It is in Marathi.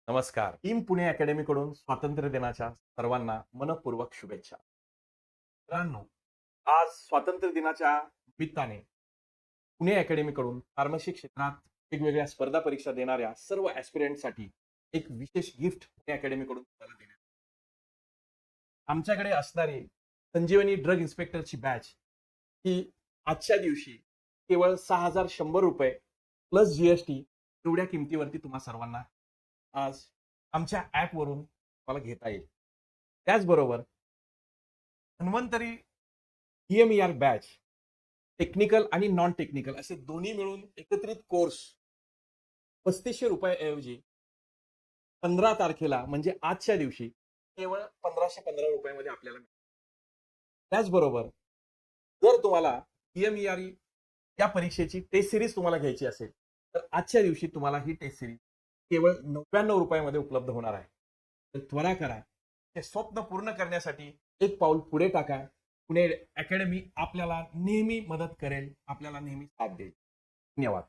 नमस्कार. टीम पुणे अकॅडमीकडून स्वातंत्र्य दिनाच्या सर्वांना मनःपूर्वक शुभेच्छा. मित्रांनो, आज स्वातंत्र्य दिनाच्या निमित्ताने पुणे अकॅडमीकडून फार्मसी क्षेत्रात वेगवेगळ्या स्पर्धा परीक्षा देणाऱ्या सर्व ॲस्पिरंटसाठी एक विशेष गिफ्ट पुणे अकॅडमीकडून तुम्हाला देण्यात आमच्याकडे असणारी संजीवनी ड्रग इन्स्पेक्टरची बॅच ही आजच्या दिवशी केवळ ₹6,100 प्लस जीएसटी एवढ्या किमतीवरती तुम्हा सर्वांना आज आमच्या ॲपवरून तुम्हाला घेता येईल. त्याचबरोबर धन्वंतरी EMER बॅच टेक्निकल आणि नॉन टेक्निकल असे दोन्ही मिळून एकत्रित कोर्स ₹3,500 ऐवजी 15 तारखेला म्हणजे आजच्या दिवशी केवळ ₹1,515 मध्ये आपल्याला मिळेल. त्याचबरोबर जर तुम्हाला EMER या परीक्षेची टेस्ट सिरीज तुम्हाला घ्यायची असेल तर आजच्या दिवशी तुम्हाला ही टेस्ट सिरीज केवळ ₹99 मध्ये उपलब्ध होणार आहे. तर त्वरा करा. हे स्वप्न पूर्ण करण्यासाठी एक पाऊल पुढे टाका. पुणे अकॅडमी आपल्याला नेहमी मदत करेल, आपल्याला नेहमी साथ देईल. धन्यवाद.